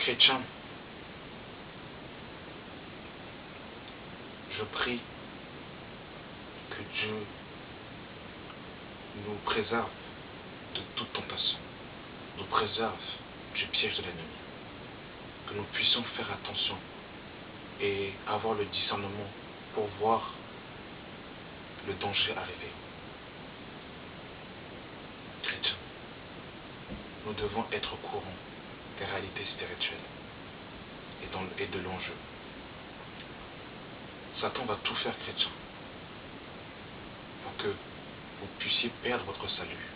Chrétien, je prie que Dieu nous préserve de toute tentation, nous préserve du piège de l'ennemi, que nous puissions faire attention et avoir le discernement pour voir le danger arriver. Chrétien, nous devons être au courant des réalités spirituelles et de l'enjeu. Satan va tout faire, chrétien, pour que vous puissiez perdre votre salut.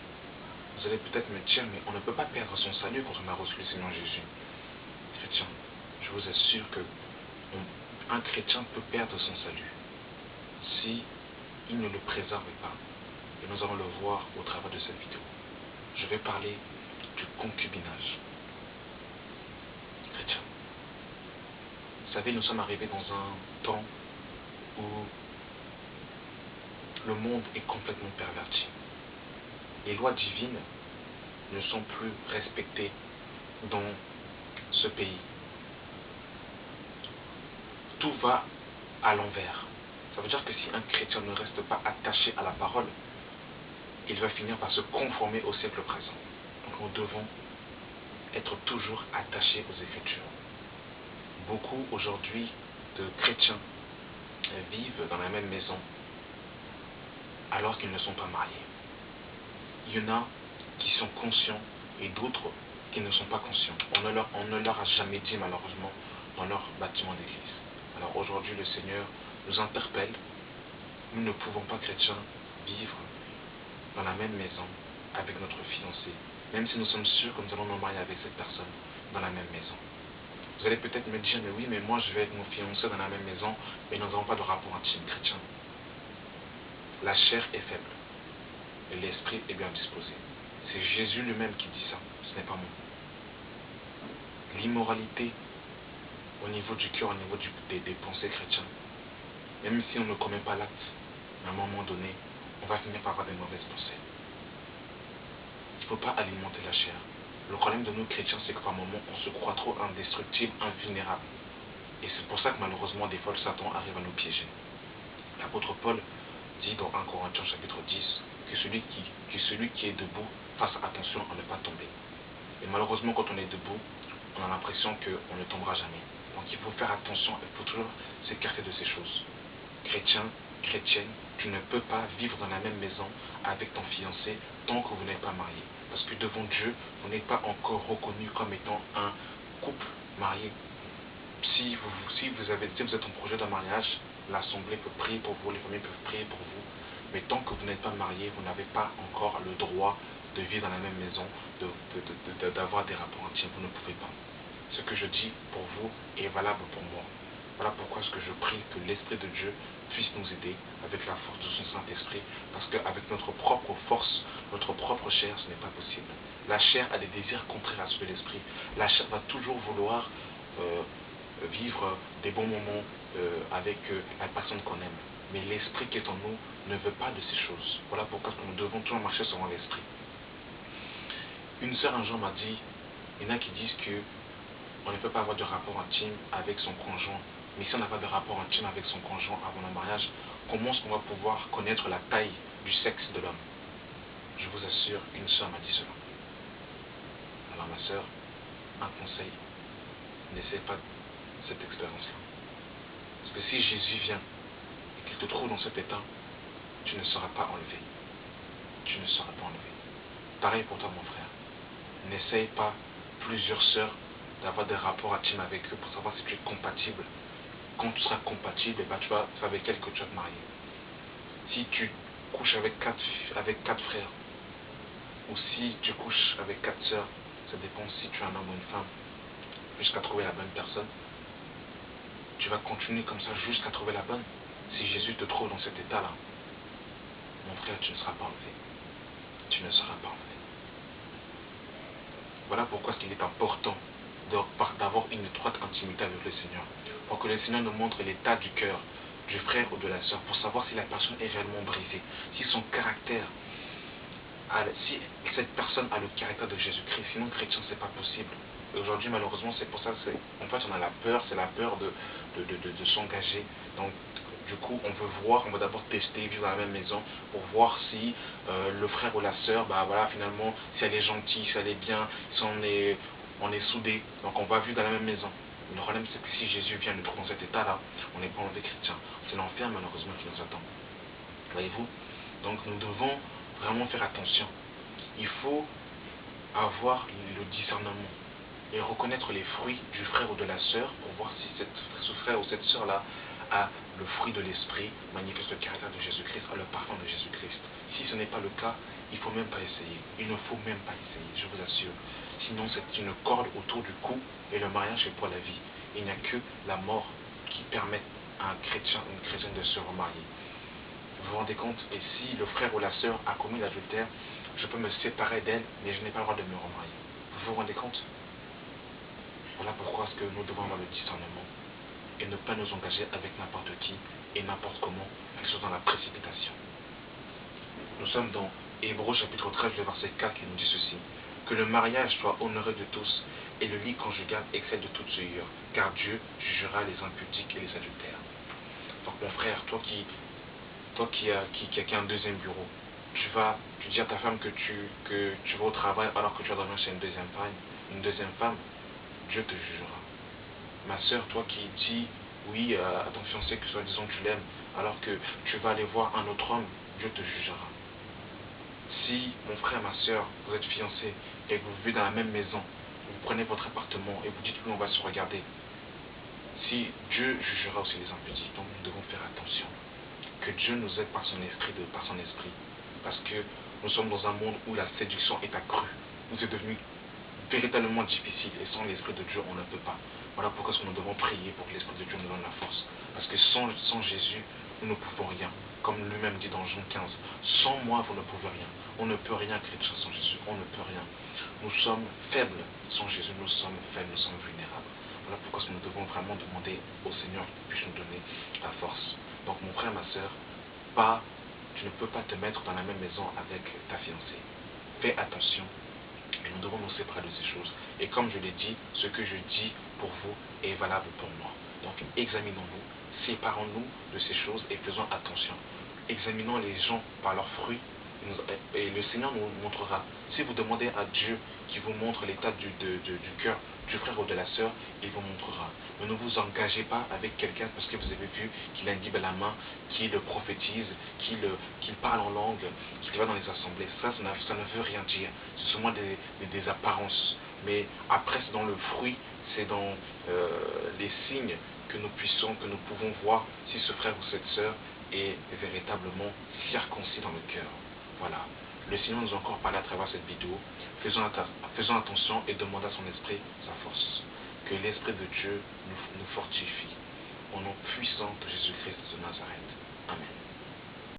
Vous allez peut-être me dire, mais on ne peut pas perdre son salut quand on a reçu le Seigneur Jésus. Chrétien, je vous assure que un chrétien peut perdre son salut si il ne le préserve pas. Et nous allons le voir au travers de cette vidéo. Je vais parler du concubinage. Chrétien, vous savez, nous sommes arrivés dans un temps où le monde est complètement perverti. Les lois divines ne sont plus respectées dans ce pays. Tout va à l'envers. Ça veut dire que si un chrétien ne reste pas attaché à la parole, il va finir par se conformer au siècle présent. Donc nous devons être toujours attachés aux Écritures. Beaucoup aujourd'hui de chrétiens vivent dans la même maison alors qu'ils ne sont pas mariés. Il y en a qui sont conscients et d'autres qui ne sont pas conscients. On ne leur a jamais dit malheureusement dans leur bâtiment d'église. Alors aujourd'hui le Seigneur nous interpelle. Nous ne pouvons pas, chrétiens, vivre dans la même maison avec notre fiancé, même si nous sommes sûrs que nous allons nous marier avec cette personne dans la même maison. Vous allez peut-être me dire, mais oui, mais moi je vais avec mon fiancé dans la même maison et nous n'avons pas de rapport intime, chrétien. La chair est faible et l'esprit est bien disposé. C'est Jésus lui-même qui dit ça, ce n'est pas moi. L'immoralité au niveau du cœur, au niveau des pensées chrétiennes, même si on ne commet pas l'acte, à un moment donné, on va finir par avoir des mauvaises pensées. Il ne faut pas alimenter la chair. Le problème de nous chrétiens, c'est que par moments, on se croit trop indestructible, invulnérable. Et c'est pour ça que malheureusement, des fois, le Satan arrive à nous piéger. L'apôtre Paul dit dans 1 Corinthiens chapitre 10 que celui qui est debout fasse attention à ne pas tomber. Et malheureusement, quand on est debout, on a l'impression qu'on ne tombera jamais. Donc il faut faire attention, il faut toujours s'écarter de ces choses. Chrétien, chrétienne, tu ne peux pas vivre dans la même maison avec ton fiancé tant que vous n'êtes pas marié. Parce que devant Dieu, vous n'êtes pas encore reconnu comme étant un couple marié. Si vous êtes en projet de mariage, l'assemblée peut prier pour vous, les familles peuvent prier pour vous. Mais tant que vous n'êtes pas marié, vous n'avez pas encore le droit de vivre dans la même maison, d'avoir des rapports intimes. Vous ne pouvez pas. Ce que je dis pour vous est valable pour moi. Voilà pourquoi ce que je prie que l'Esprit de Dieu puisse nous aider avec la force de son Saint-Esprit, parce qu'avec notre propre force, notre propre chair, ce n'est pas possible. La chair a des désirs contraires à ceux de l'Esprit. La chair va toujours vouloir vivre des bons moments avec la personne qu'on aime. Mais l'Esprit qui est en nous ne veut pas de ces choses. Voilà pourquoi nous devons toujours marcher selon l'Esprit. Une sœur un jour m'a dit, il y en a qui disent que on ne peut pas avoir de rapport intime avec son conjoint. Mais si on n'a pas de rapport intime avec son conjoint avant le mariage, comment est-ce qu'on va pouvoir connaître la taille du sexe de l'homme? Je vous assure, une sœur m'a dit cela. Alors ma sœur, un conseil, n'essaie pas cette expérience-là. Parce que si Jésus vient et qu'il te trouve dans cet état, tu ne seras pas enlevé. Tu ne seras pas enlevé. Pareil pour toi, mon frère. N'essaye pas plusieurs sœurs d'avoir des rapports intimes avec eux pour savoir si tu es compatible. Quand tu seras compatible, c'est avec elle que tu vas te marier. Si tu couches avec quatre frères, ou si tu couches avec 4 sœurs, ça dépend si tu es un homme ou une femme, jusqu'à trouver la bonne personne, tu vas continuer comme ça jusqu'à trouver la bonne. Si Jésus te trouve dans cet état-là, mon frère, tu ne seras pas enlevé. Tu ne seras pas enlevé. Voilà pourquoi il est important d'avoir une étroite intimité avec le Seigneur, pour que le Seigneur nous montre l'état du cœur du frère ou de la sœur, pour savoir si la personne est réellement brisée, si son caractère si cette personne a le caractère de Jésus-Christ, sinon chrétien, c'est pas possible. Et aujourd'hui, malheureusement, c'est pour ça, en fait, on a la peur, c'est la peur de s'engager. Donc, du coup, on veut voir, on va d'abord tester, vivre dans la même maison, pour voir si le frère ou la sœur, bah voilà, finalement, si elle est gentille, si elle est bien, si on est soudés, donc on va vivre dans la même maison. Le problème, c'est que si Jésus vient nous trouver dans cet état-là, on n'est pas en vrai chrétien. C'est l'enfer, malheureusement, qui nous attend. Voyez-vous? Donc, nous devons vraiment faire attention. Il faut avoir le discernement et reconnaître les fruits du frère ou de la sœur pour voir si ce frère ou cette sœur-là a le fruit de l'esprit, manifeste le caractère de Jésus-Christ, a le parfum de Jésus-Christ. Si ce n'est pas le cas, il ne faut même pas essayer. Il ne faut même pas essayer, je vous assure. Sinon, c'est une corde autour du cou et le mariage est pour la vie. Il n'y a que la mort qui permet à un chrétien ou une chrétienne de se remarier. Vous vous rendez compte? Et si le frère ou la sœur a commis l'adultère, je peux me séparer d'elle, mais je n'ai pas le droit de me remarier. Vous vous rendez compte? Voilà pourquoi est-ce que nous devons avoir le discernement et ne pas nous engager avec n'importe qui et n'importe comment, que ce soit dans la précipitation. Nous sommes dans Hébreux chapitre 13, le verset 4 qui nous dit ceci: que le mariage soit honoré de tous et le lit conjugal excelle de toute souillure, car Dieu jugera les impudiques et les adultères. Donc mon frère, toi qui as un deuxième bureau, tu dis à ta femme que tu vas au travail alors que tu vas dormir chez une deuxième femme, Dieu te jugera. Ma soeur, toi qui dis oui à ton fiancé que soi-disant tu l'aimes, alors que tu vas aller voir un autre homme, Dieu te jugera. Si, mon frère, ma soeur, vous êtes fiancés et que vous vivez dans la même maison, vous prenez votre appartement et vous dites oui, on va se regarder, si Dieu jugera aussi les impudiques, donc nous devons faire attention. Que Dieu nous aide par son esprit, parce que nous sommes dans un monde où la séduction est accrue, où c'est devenu véritablement difficile, et sans l'Esprit de Dieu, on ne peut pas. Voilà pourquoi nous devons prier pour que l'Esprit de Dieu nous donne la force. Parce que sans Jésus, nous ne pouvons rien. Comme lui-même dit dans Jean 15, sans moi, vous ne pouvez rien. On ne peut rien, chrétien, sans Jésus. On ne peut rien. Nous sommes faibles sans Jésus. Nous sommes faibles, nous sommes vulnérables. Voilà pourquoi nous devons vraiment demander au Seigneur qu'il puisse nous donner la force. Donc, mon frère, ma soeur, tu ne peux pas te mettre dans la même maison avec ta fiancée. Fais attention. Et nous devons nous séparer de ces choses. Et comme je l'ai dit, ce que je dis pour vous est valable pour moi. Donc examinons-nous, séparons-nous de ces choses et faisons attention. Examinons les gens par leurs fruits et le Seigneur nous montrera. Si vous demandez à Dieu qui vous montre l'état du cœur du frère ou de la sœur, il vous montrera. Mais ne vous engagez pas avec quelqu'un parce que vous avez vu qu'il a une Bible à la main, qu'il prophétise, qu'il parle en langue, qu'il va dans les assemblées. Ça ne veut rien dire. C'est seulement des apparences. Mais après, c'est dans le fruit, c'est dans les signes que nous pouvons voir si ce frère ou cette sœur est véritablement circoncis dans le cœur. Voilà. Le Seigneur nous a encore parlé à travers cette vidéo. Faisons attention et demandons à son esprit sa force. Que l'Esprit de Dieu nous fortifie. Au nom puissant de Jésus-Christ de Nazareth. Amen.